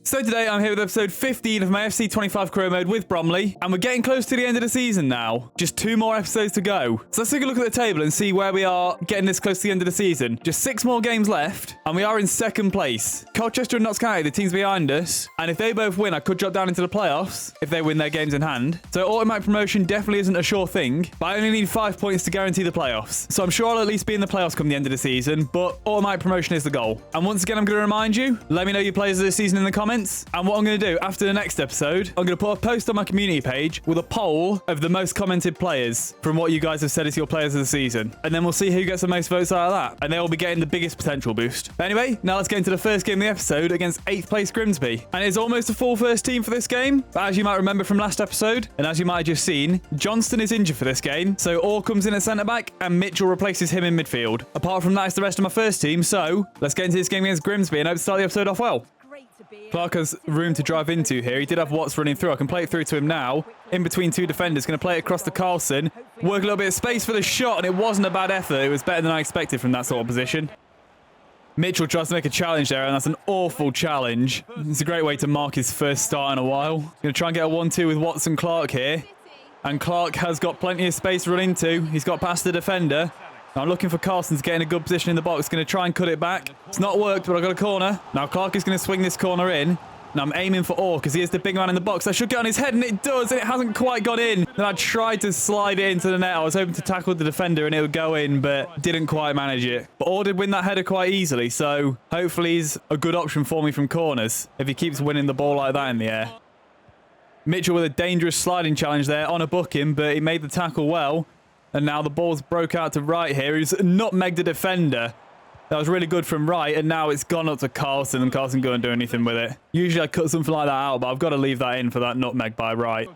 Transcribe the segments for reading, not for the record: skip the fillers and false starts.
So today I'm here with episode 15 of my FC25 career mode with Bromley, and we're getting close to the end of the season now. Just 2 more episodes to go. So let's take a look at the table and see where we are getting this close to the end of the season. Just 6 more games left, and we are in 2nd place. Colchester and Notts County, the teams behind us, and if they both win, I could drop down into the playoffs if they win their games in hand. So automatic promotion definitely isn't a sure thing, but I only need 5 points to guarantee the playoffs. So I'm sure I'll at least be in the playoffs come the end of the season, but automatic promotion is the goal. And once again, I'm going to remind you, let me know your players of the season in the comments, and what I'm going to do after the next episode, I'm going to put a post on my community page with a poll of the most commented players from what you guys have said is your players of the season. And then we'll see who gets the most votes out of that. And they will be getting the biggest potential boost. But anyway, now let's get into the first game of the episode against 8th place Grimsby. And it's almost a full first team for this game. But as you might remember from last episode, and as you might have just seen, Johnston is injured for this game. So Orr comes in at centre-back and Mitchell replaces him in midfield. Apart from that, it's the rest of my first team. So let's get into this game against Grimsby and hope to start the episode off well. Clark has room to drive into here. He did have Watts running through. I can play it through to him now. In between 2 defenders. Going to play it across to Carlson. Work a little bit of space for the shot, and it wasn't a bad effort. It was better than I expected from that sort of position. Mitchell tries to make a challenge there, and that's an awful challenge. It's a great way to mark his first start in a while. Going to try and get a 1-2 with Watts and Clark here. And Clark has got plenty of space to run into. He's got past the defender. I'm looking for Carlson to get in a good position in the box. Going to try and cut it back. It's not worked, but I've got a corner. Now Clark is going to swing this corner in. And I'm aiming for Orr because he is the big man in the box. I should get on his head, and it does, and it hasn't quite got in. Then I tried to slide it into the net. I was hoping to tackle the defender and it would go in, but didn't quite manage it. But Orr did win that header quite easily, so hopefully he's a good option for me from corners if he keeps winning the ball like that in the air. Mitchell with a dangerous sliding challenge there on a booking, but he made the tackle well. And now the ball's broke out to Wright here. He's nutmegged the defender. That was really good from Wright, and now it's gone up to Carlson, and Carlson can't do anything with it. Usually I cut something like that out, but I've got to leave that in for that nutmeg by Wright.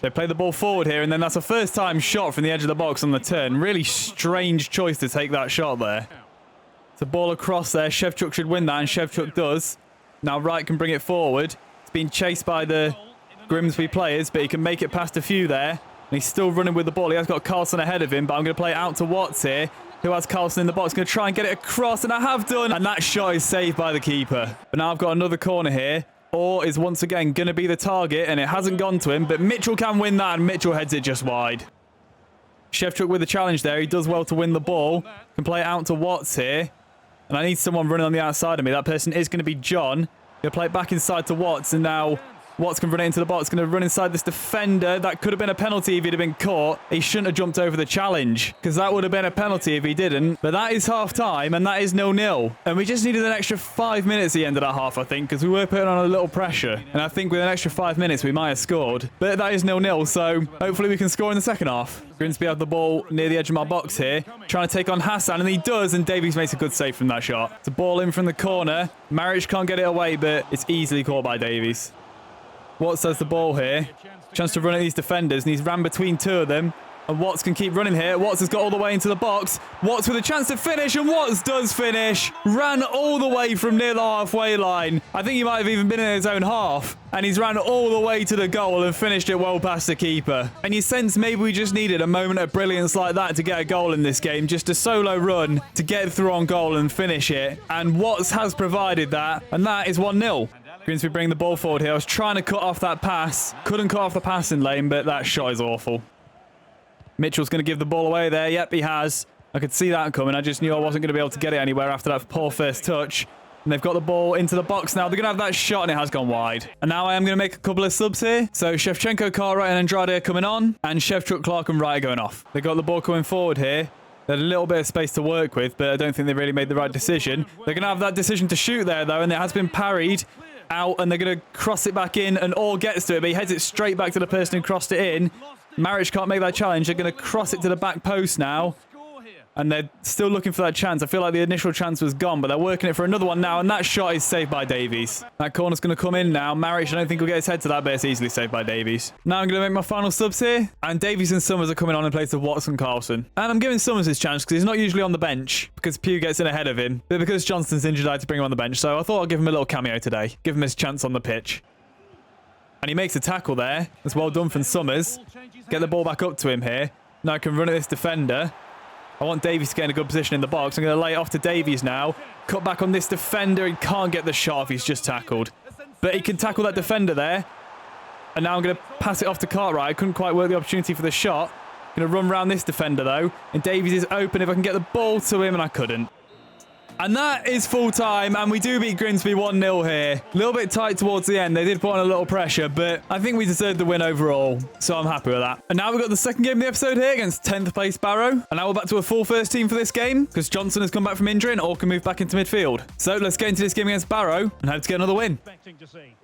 They play the ball forward here, and then that's a first-time shot from the edge of the box on the turn. Really strange choice to take that shot there. It's a ball across there. Shevchuk should win that, and Shevchuk does. Now Wright can bring it forward. It's being chased by the Grimsby players, but he can make it past a few there. And he's still running with the ball. He has got Carlson ahead of him, but I'm going to play it out to Watts here, who has Carlson in the box. Going to try and get it across, and I have done. And that shot is saved by the keeper. But now I've got another corner here. Orr is once again going to be the target, and it hasn't gone to him. But Mitchell can win that, and Mitchell heads it just wide. Shevchuk with the challenge there. He does well to win the ball. Can play it out to Watts here. And I need someone running on the outside of me. That person is going to be John. Going to play it back inside to Watts, and now Watts can run it into the box. Going to run inside this defender. That could have been a penalty if he'd have been caught. He shouldn't have jumped over the challenge, because that would have been a penalty if he didn't. But that is half time, and that is 0-0. And we just needed an extra 5 minutes at the end of that half, I think, because we were putting on a little pressure. And I think with an extra 5 minutes, we might have scored. But that is 0-0, so hopefully we can score in the second half. Grimsby have the ball near the edge of my box here, trying to take on Hassan, and he does, and Davies makes a good save from that shot. It's a ball in from the corner. Marich can't get it away, but it's easily caught by Davies. Watts has the ball here. Chance to run at these defenders, and he's ran between 2 of them. And Watts can keep running here. Watts has got all the way into the box. Watts with a chance to finish, and Watts does finish. Ran all the way from near the halfway line. I think he might have even been in his own half. And he's ran all the way to the goal and finished it well past the keeper. And you sense maybe we just needed a moment of brilliance like that to get a goal in this game. Just a solo run to get through on goal and finish it. And Watts has provided that. And that is 1-0. Grimsby bring the ball forward here. I was trying to cut off that pass. Couldn't cut off the passing lane, but that shot is awful. Mitchell's going to give the ball away there. Yep, he has. I could see that coming. I just knew I wasn't going to be able to get it anywhere after that poor first touch. And they've got the ball into the box now. They're going to have that shot, and it has gone wide. And now I am going to make a couple of subs here. So Shevchenko, Cartwright, and Andrade are coming on. And Shevchuk, Clark, and Wright are going off. They got the ball coming forward here. They had a little bit of space to work with, but I don't think they really made the right decision. They're going to have that decision to shoot there, though, and it has been parried out, and they're going to cross it back in, and Orr gets to it, but he heads it straight back to the person who crossed it in. Marich can't make that challenge. They're going to cross it to the back post now, and they're still looking for that chance. I feel like the initial chance was gone, but they're working it for another one now, and that shot is saved by Davies. That corner's going to come in now. Marich, I don't think he'll get his head to that, but it's easily saved by Davies. Now I'm going to make my final subs here, and Davies and Summers are coming on in place of Watts and Carlson. And I'm giving Summers his chance because he's not usually on the bench, because Pugh gets in ahead of him, but because Johnston's injured, I had to bring him on the bench, so I thought I'd give him a little cameo today. Give him his chance on the pitch. And he makes a tackle there. That's well done from Summers. Get the ball back up to him here. Now I can run at this defender. I want Davies to get in a good position in the box. I'm going to lay it off to Davies now. Cut back on this defender. He can't get the shot off. He's just tackled. but he can tackle that defender there. And now I'm going to pass it off to Cartwright. I couldn't quite work the opportunity for the shot. Going to run around this defender, though. And Davies is open if I can get the ball to him, and I couldn't. And that is full time, and we do beat Grimsby 1-0 here. A little bit tight towards the end. They did put on a little pressure, but I think we deserved the win overall, so I'm happy with that. And now we've got the second game of the episode here against 10th place Barrow. And now we're back to a full first team for this game, because Johnson has come back from injury and all can move back into midfield. So let's get into this game against Barrow and hope to get another win.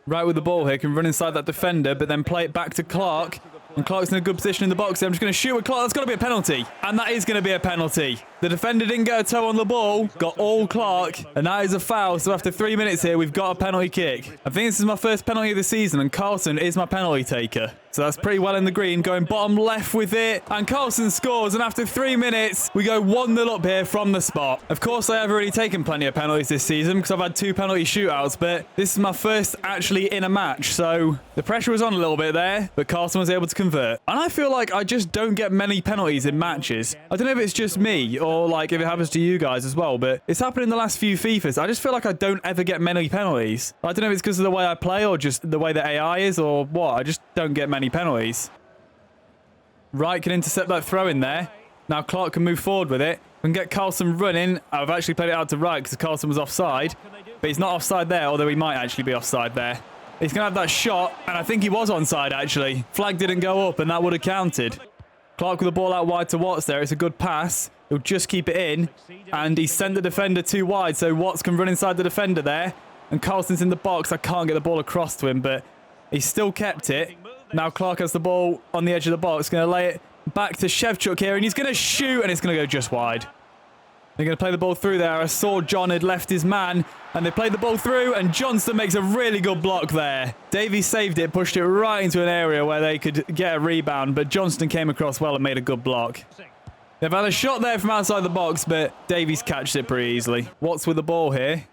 Right with the ball here, can run inside that defender, but then play it back to Clark. And Clark's in a good position in the box. I'm just going to shoot with Clark. That's got to be a penalty. And that is going to be a penalty. The defender didn't get a toe on the ball. Got all Clark. And that is a foul. So after 3 minutes here, we've got a penalty kick. I think this is my first penalty of the season. And Carlson is my penalty taker. So that's pretty well in the green. Going bottom left with it. And Carlson scores. And after 3 minutes, we go 1-0 up here from the spot. Of course, I have already taken plenty of penalties this season because I've had 2 penalty shootouts. But this is my first actually in a match. So the pressure was on a little bit there. But Carlson was able to convert. And I feel like I just don't get many penalties in matches. I don't know if it's just me or like if it happens to you guys as well. But it's happened in the last few FIFAs. I just feel like I don't ever get many penalties. I don't know if it's because of the way I play or just the way the AI is or what. I just don't get many penalties. Wright can intercept that throw in there. Now Clark can move forward with it. We can get Carlson running. I've actually played it out to Wright because Carlson was offside. But he's not offside there, although he might actually be offside there. He's going to have that shot, and I think he was onside, actually. Flag didn't go up, and that would have counted. Clark with the ball out wide to Watts there. It's a good pass. He'll just keep it in, and he sent the defender too wide, so Watts can run inside the defender there. And Carlson's in the box. I can't get the ball across to him, but he still kept it. Now Clark has the ball on the edge of the box. Going to lay it back to Shevchuk here, and he's going to shoot, and it's going to go just wide. They're going to play the ball through there. I saw John had left his man, and they played the ball through, and Johnston makes a really good block there. Davies saved it, pushed it right into an area where they could get a rebound, but Johnston came across well and made a good block. They've had a shot there from outside the box, but Davies catched it pretty easily. Watts with the ball here.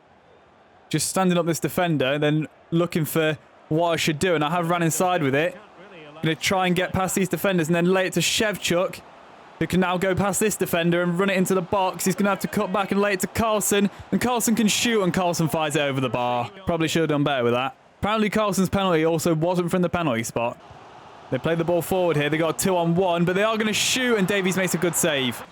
Just standing up this defender, then looking for what I should do, and I have ran inside with it. Going to try and get past these defenders, and then lay it to Shevchuk, who can now go past this defender and run it into the box. He's going to have to cut back and lay it to Carlson. And Carlson can shoot, and Carlson fires it over the bar. Probably should have done better with that. Apparently, Carlson's penalty also wasn't from the penalty spot. They play the ball forward here. They got 2-on-1, but they are going to shoot, and Davies makes a good save.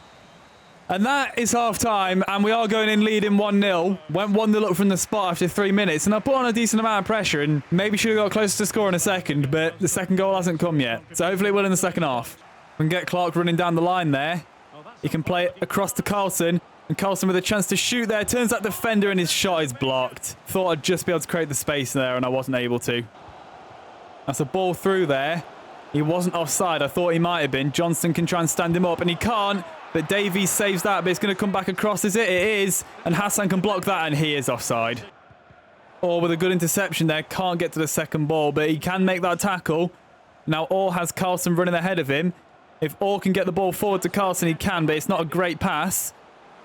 And that is half-time, and we are going in leading 1-0. Went 1-0 up from the spot after 3 minutes, and I put on a decent amount of pressure, and maybe should have got closer to score in a second, but the second goal hasn't come yet. So hopefully it will in the second half. We can get Clark running down the line there. He can play it across to Carlson. And Carlson with a chance to shoot there. Turns that defender and his shot is blocked. Thought I'd just be able to create the space there and I wasn't able to. That's a ball through there. He wasn't offside. I thought he might have been. Johnston can try and stand him up and he can't. But Davies saves that. But it's going to come back across. Is it? It is. And Hassan can block that and he is offside. Or with a good interception there. Can't get to the second ball. But he can make that tackle. Now Orr has Carlson running ahead of him. If Orr can get the ball forward to Carlson, he can, but it's not a great pass.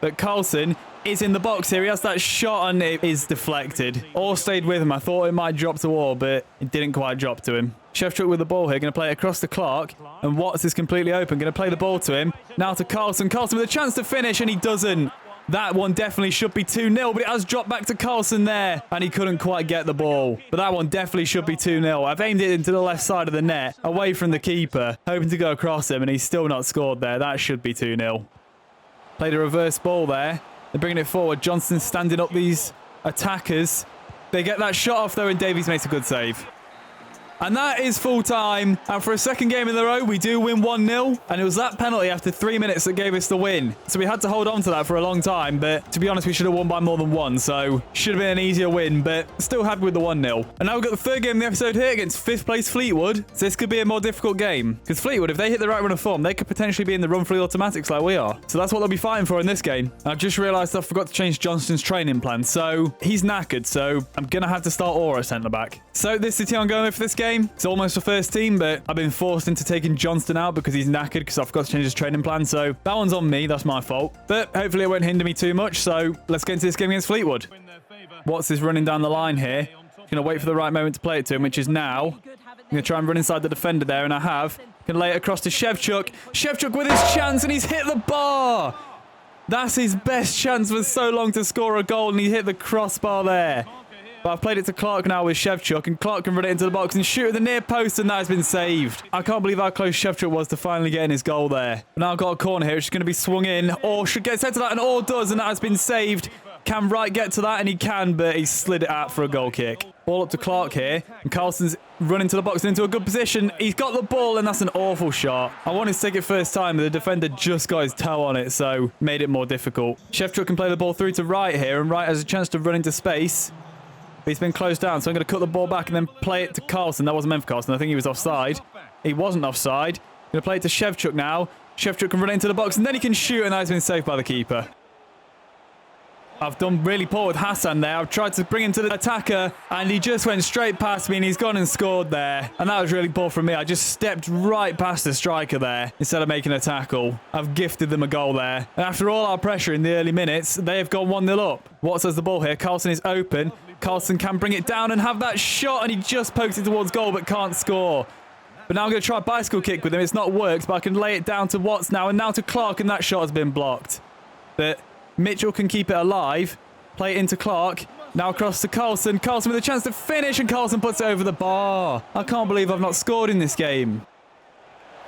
But Carlson is in the box here. He has that shot and it is deflected. Orr stayed with him. I thought it might drop to Orr, but it didn't quite drop to him. Shevchuk with the ball here. Going to play it across to Clark. And Watts is completely open. Going to play the ball to him. Now to Carlson. Carlson with a chance to finish, and he doesn't. That one definitely should be 2-0, but it has dropped back to Carlson there, and he couldn't quite get the ball. But that one definitely should be 2-0. I've aimed it into the left side of the net, away from the keeper, hoping to go across him, and he's still not scored there. That should be 2-0. Played a reverse ball there. They're bringing it forward. Johnston's standing up these attackers. They get that shot off, though, and Davies makes a good save. And that is full time. And for a second game in a row, we do win 1-0. And it was that penalty after 3 minutes that gave us the win. So we had to hold on to that for a long time. But to be honest, we should have won by more than one. So should have been an easier win, but still happy with the 1-0. And now we've got the third game in the episode here against 5th place Fleetwood. So this could be a more difficult game. Because Fleetwood, if they hit the right run of form, they could potentially be in the run for the automatics like we are. So that's what they'll be fighting for in this game. I've just realised I forgot to change Johnston's training plan. So he's knackered. So I'm going to have to start Orr at centre-back. So this is the team I'm going with for this game. It's almost a first team, but I've been forced into taking Johnston out because he's knackered because I forgot to change his training plan. So that one's on me. That's my fault. But hopefully it won't hinder me too much. So let's get into this game against Fleetwood. Watts is running down the line here. Going to wait for the right moment to play it to him, which is now. I'm going to try and run inside the defender there, and I have. Can lay it across to Shevchuk. Shevchuk with his chance, and he's hit the bar. That's his best chance for so long to score a goal, and he hit the crossbar there. But I've played it to Clark now with Shevchuk, and Clark can run it into the box and shoot at the near post, and that has been saved. I can't believe how close Shevchuk was to finally getting his goal there. But now I've got a corner here. It's going to be swung in. Or should get set to that, and Or does, and that has been saved. Can Wright get to that? And he can, but he slid it out for a goal kick. Ball up to Clark here, and Carlson's running to the box and into a good position. He's got the ball, and that's an awful shot. I wanted to take it first time, but the defender just got his toe on it, so made it more difficult. Shevchuk can play the ball through to Wright here, and Wright has a chance to run into space. But he's been closed down, so I'm going to cut the ball back and then play it to Carlson. That wasn't meant for Carlson. I think he was offside. He wasn't offside. Going to play it to Shevchuk now. Shevchuk can run into the box, and then he can shoot, and that has been saved by the keeper. I've done really poor with Hassan there. I've tried to bring him to the attacker, and he just went straight past me, and he's gone and scored there. And that was really poor from me. I just stepped right past the striker there instead of making a tackle. I've gifted them a goal there. And after all our pressure in the early minutes, they have gone 1-0 up. Watts has the ball here. Carlson is open. Carlson can bring it down and have that shot, and he just pokes it towards goal but can't score. But now I'm going to try a bicycle kick with him. It's not worked, but I can lay it down to Watts now, and now to Clark, and that shot has been blocked. But Mitchell can keep it alive. Play it into Clark. Now across to Carlson. Carlson with a chance to finish, and Carlson puts it over the bar. I can't believe I've not scored in this game.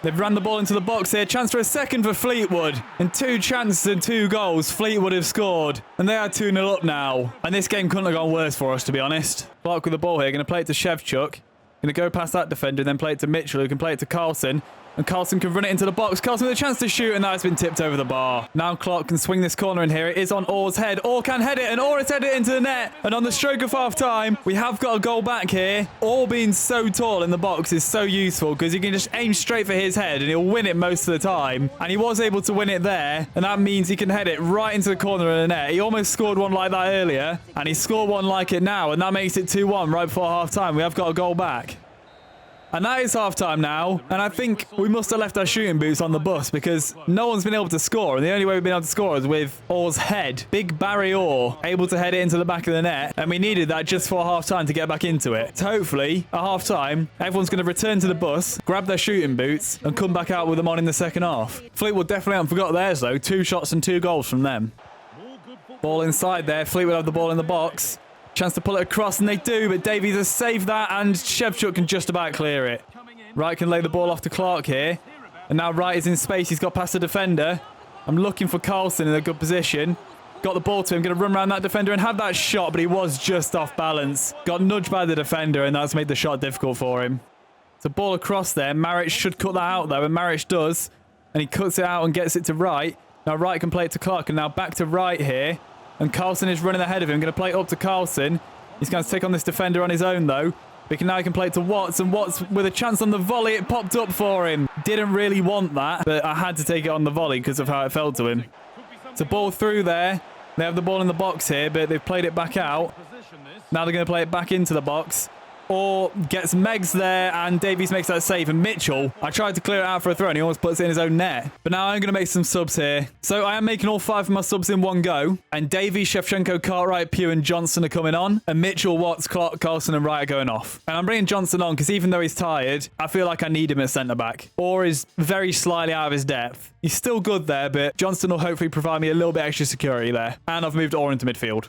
They've ran the ball into the box here. Chance for a second for Fleetwood. And 2 chances and 2 goals. Fleetwood have scored. And they are 2-0 up now. And this game couldn't have gone worse for us, to be honest. Clark with the ball here. Going to play it to Shevchuk. Going to go past that defender and then play it to Mitchell, who can play it to Carlson. And Carlson can run it into the box. Carlson with a chance to shoot, and that has been tipped over the bar. Now Clark can swing this corner in here. It is on Orr's head. Orr can head it, and Orr has headed it into the net. And on the stroke of half-time, we have got a goal back here. Orr being so tall in the box is so useful because you can just aim straight for his head, and he'll win it most of the time. And he was able to win it there, and that means he can head it right into the corner of the net. He almost scored one like that earlier, and he scored one like it now, and that makes it 2-1 right before half-time. We have got a goal back. And that is half-time now, and I think we must have left our shooting boots on the bus because no one's been able to score, and the only way we've been able to score is with Orr's head. Big Barry Orr able to head it into the back of the net, and we needed that just for half-time to get back into it. So hopefully, at half-time, everyone's going to return to the bus, grab their shooting boots, and come back out with them on in the second half. Fleetwood definitely haven't forgot theirs, though. 2 shots and 2 goals from them. Ball inside there. Fleetwood have the ball in the box. Chance to pull it across, and they do, but Davies has saved that, and Shevchuk can just about clear it. Wright can lay the ball off to Clark here. And now Wright is in space. He's got past the defender. I'm looking for Carlson in a good position. Got the ball to him. Going to run around that defender and have that shot, but he was just off balance. Got nudged by the defender, and that's made the shot difficult for him. It's a ball across there. Maric should cut that out, though, and Maric does. And he cuts it out and gets it to Wright. Now Wright can play it to Clark, and now back to Wright here. And Carlson is running ahead of him. Going to play it up to Carlson. He's going to take on this defender on his own, though. But now he can play it to Watts. And Watts, with a chance on the volley, it popped up for him. Didn't really want that, but I had to take it on the volley because of how it fell to him. It's a ball through there. They have the ball in the box here, but they've played it back out. Now they're going to play it back into the box. Or gets Meggs there, and Davies makes that save. And Mitchell, I tried to clear it out for a throw, and he almost puts it in his own net. But now I'm going to make some subs here. So I am making all 5 of my subs in one go. And Davies, Shevchenko, Cartwright, Pugh, and Johnson are coming on. And Mitchell, Watts, Clark, Carlson, and Wright are going off. And I'm bringing Johnson on because even though he's tired, I feel like I need him at centre-back. Or is very slightly out of his depth. He's still good there, but Johnson will hopefully provide me a little bit extra security there. And I've moved Orr into midfield.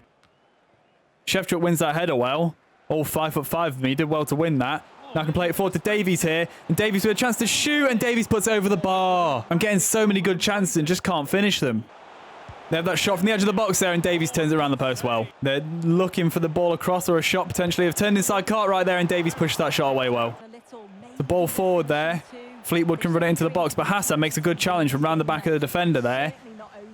Shevchuk wins that header well. All 5'5" of me. He did well to win that. Now I can play it forward to Davies here. And Davies with a chance to shoot. And Davies puts it over the bar. I'm getting so many good chances and just can't finish them. They have that shot from the edge of the box there. And Davies turns it around the post well. They're looking for the ball across or a shot potentially. They've turned inside Cartwright there. And Davies pushed that shot away well. The ball forward there. Fleetwood can run it into the box. But Hassan makes a good challenge from around the back of the defender there.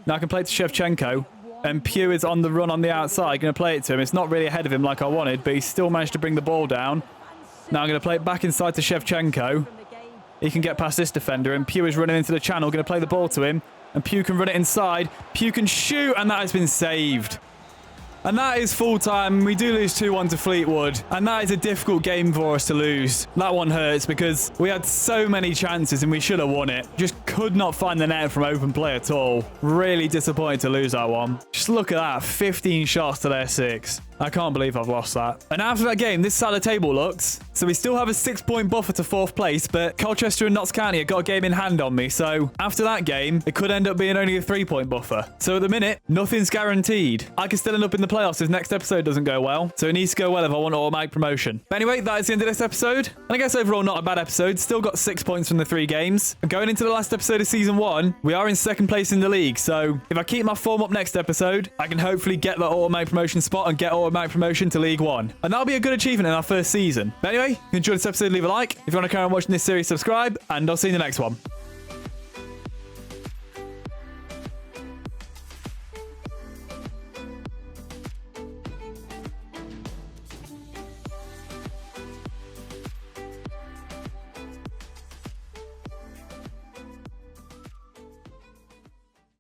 Now I can play it to Shevchenko. And Pugh is on the run on the outside. Going to play it to him. It's not really ahead of him like I wanted, but he still managed to bring the ball down. Now I'm going to play it back inside to Shevchenko. He can get past this defender, and Pugh is running into the channel. Going to play the ball to him, and Pugh can run it inside. Pugh can shoot, and that has been saved. And that is full time. We do lose 2-1 to Fleetwood. And that is a difficult game for us to lose. That one hurts because we had so many chances and we should have won it. Just could not find the net from open play at all. Really disappointed to lose that one. Just look at that. 15 shots to their 6. I can't believe I've lost that. And after that game, this is how the table looks. So we still have a 6-point buffer to 4th place, but Colchester and Notts County have got a game in hand on me. So after that game, it could end up being only a 3-point buffer. So at the minute, nothing's guaranteed. I can still end up in the playoffs if next episode doesn't go well. So it needs to go well if I want automatic promotion. But anyway, that is the end of this episode. And I guess overall, not a bad episode. Still got 6 points from the 3 games. And going into the last episode of season 1, we are in 2nd place in the league. So if I keep my form up next episode, I can hopefully get that automatic promotion spot and get automatic promotion to League 1. And that'll be a good achievement in our first season. But anyway, if you enjoyed this episode, leave a like. If you want to carry on watching this series, subscribe. And I'll see you in the next one.